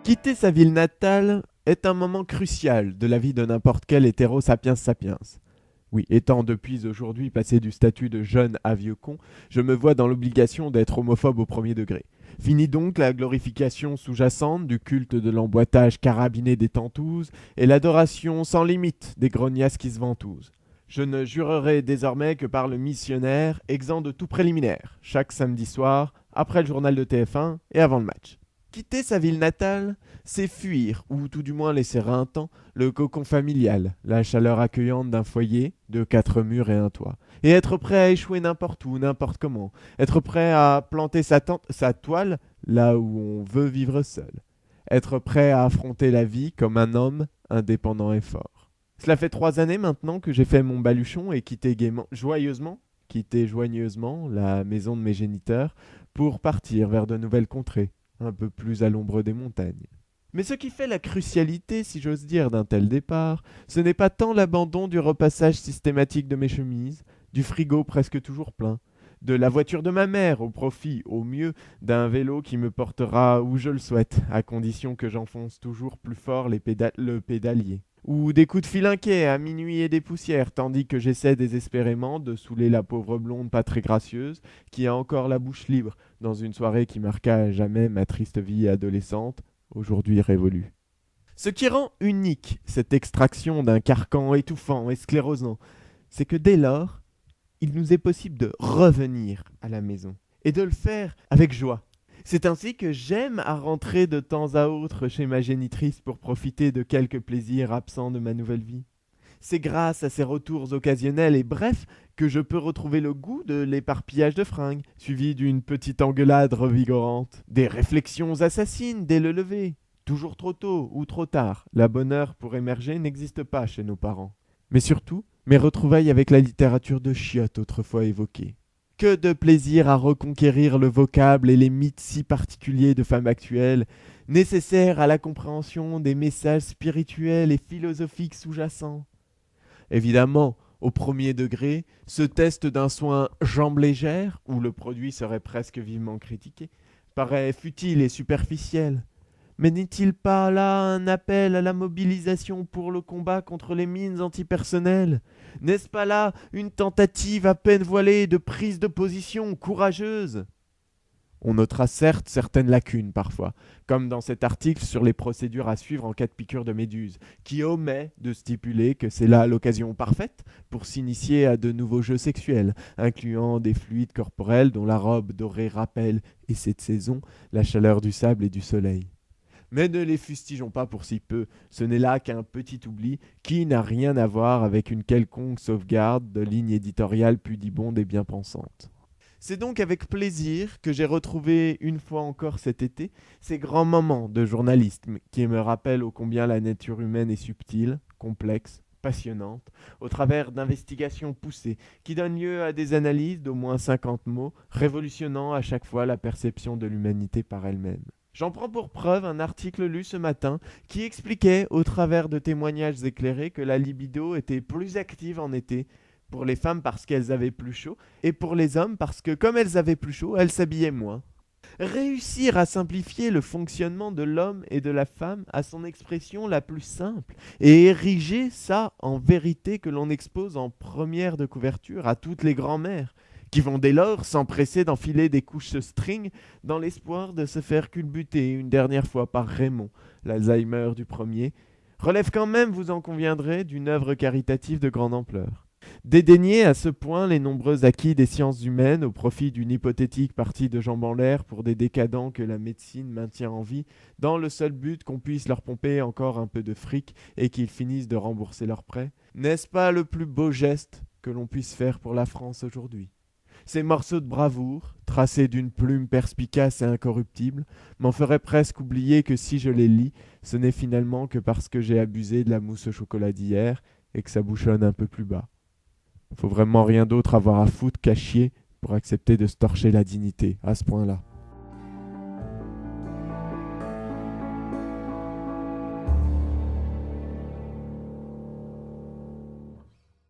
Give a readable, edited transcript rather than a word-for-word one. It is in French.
Quitter sa ville natale est un moment crucial de la vie de n'importe quel hétéro sapiens sapiens. Oui, étant depuis aujourd'hui passé du statut de jeune à vieux con, je me vois dans l'obligation d'être homophobe au premier degré. Fini donc la glorification sous-jacente du culte de l'emboîtage carabiné des tantouzes et l'adoration sans limite des grognasses qui se ventousent. Je ne jurerai désormais que par le missionnaire, exempt de tout préliminaire, chaque samedi soir, après le journal de TF1 et avant le match. Quitter sa ville natale, c'est fuir, ou tout du moins laisser un temps, le cocon familial, la chaleur accueillante d'un foyer, de 4 murs et un toit, et être prêt à échouer n'importe où, n'importe comment, être prêt à planter sa toile là où on veut vivre seul, être prêt à affronter la vie comme un homme indépendant et fort. Cela fait 3 années maintenant que j'ai fait mon baluchon et quitté joyeusement la maison de mes géniteurs pour partir vers de nouvelles contrées, un peu plus à l'ombre des montagnes. Mais ce qui fait la crucialité, si j'ose dire, d'un tel départ, ce n'est pas tant l'abandon du repassage systématique de mes chemises, du frigo presque toujours plein, de la voiture de ma mère au profit, au mieux, d'un vélo qui me portera où je le souhaite, à condition que j'enfonce toujours plus fort le pédalier. Ou des coups de filinquet à minuit et des poussières, tandis que j'essaie désespérément de saouler la pauvre blonde pas très gracieuse, qui a encore la bouche libre, dans une soirée qui marqua à jamais ma triste vie adolescente, aujourd'hui révolue. Ce qui rend unique cette extraction d'un carcan étouffant et sclérosant, c'est que dès lors, il nous est possible de revenir à la maison, et de le faire avec joie. C'est ainsi que j'aime à rentrer de temps à autre chez ma génitrice pour profiter de quelques plaisirs absents de ma nouvelle vie. C'est grâce à ces retours occasionnels et brefs que je peux retrouver le goût de l'éparpillage de fringues, suivi d'une petite engueulade revigorante, des réflexions assassines dès le lever. Toujours trop tôt ou trop tard, la bonne heure pour émerger n'existe pas chez nos parents. Mais surtout, mes retrouvailles avec la littérature de chiottes autrefois évoquée. Que de plaisir à reconquérir le vocable et les mythes si particuliers de femmes actuelles, nécessaires à la compréhension des messages spirituels et philosophiques sous-jacents. Évidemment, au premier degré, ce test d'un soin jambes légères, où le produit serait presque vivement critiqué, paraît futile et superficiel. Mais n'est-il pas là un appel à la mobilisation pour le combat contre les mines antipersonnelles? N'est-ce pas là une tentative à peine voilée de prise de position courageuse? On notera certes certaines lacunes parfois, comme dans cet article sur les procédures à suivre en cas de piqûre de méduse, qui omet de stipuler que c'est là l'occasion parfaite pour s'initier à de nouveaux jeux sexuels, incluant des fluides corporels dont la robe dorée rappelle, et cette saison, la chaleur du sable et du soleil. Mais ne les fustigeons pas pour si peu, ce n'est là qu'un petit oubli qui n'a rien à voir avec une quelconque sauvegarde de ligne éditoriale pudibonde et bien pensante. C'est donc avec plaisir que j'ai retrouvé une fois encore cet été ces grands moments de journalisme qui me rappellent ô combien la nature humaine est subtile, complexe, passionnante, au travers d'investigations poussées qui donnent lieu à des analyses d'au moins 50 mots, révolutionnant à chaque fois la perception de l'humanité par elle-même. J'en prends pour preuve un article lu ce matin qui expliquait, au travers de témoignages éclairés, que la libido était plus active en été, pour les femmes parce qu'elles avaient plus chaud, et pour les hommes parce que, comme elles avaient plus chaud, elles s'habillaient moins. Réussir à simplifier le fonctionnement de l'homme et de la femme à son expression la plus simple, et ériger ça en vérité que l'on expose en première de couverture à toutes les grand-mères, qui vont dès lors s'empresser d'enfiler des couches string dans l'espoir de se faire culbuter une dernière fois par Raymond, l'Alzheimer du premier, relève quand même, vous en conviendrez, d'une œuvre caritative de grande ampleur. Dédaigner à ce point les nombreux acquis des sciences humaines au profit d'une hypothétique partie de jambes en l'air pour des décadents que la médecine maintient en vie, dans le seul but qu'on puisse leur pomper encore un peu de fric et qu'ils finissent de rembourser leurs prêts, n'est-ce pas le plus beau geste que l'on puisse faire pour la France aujourd'hui? Ces morceaux de bravoure, tracés d'une plume perspicace et incorruptible, m'en feraient presque oublier que si je les lis, ce n'est finalement que parce que j'ai abusé de la mousse au chocolat d'hier et que ça bouchonne un peu plus bas. Faut vraiment rien d'autre avoir à foutre qu'à chier pour accepter de se torcher la dignité à ce point-là.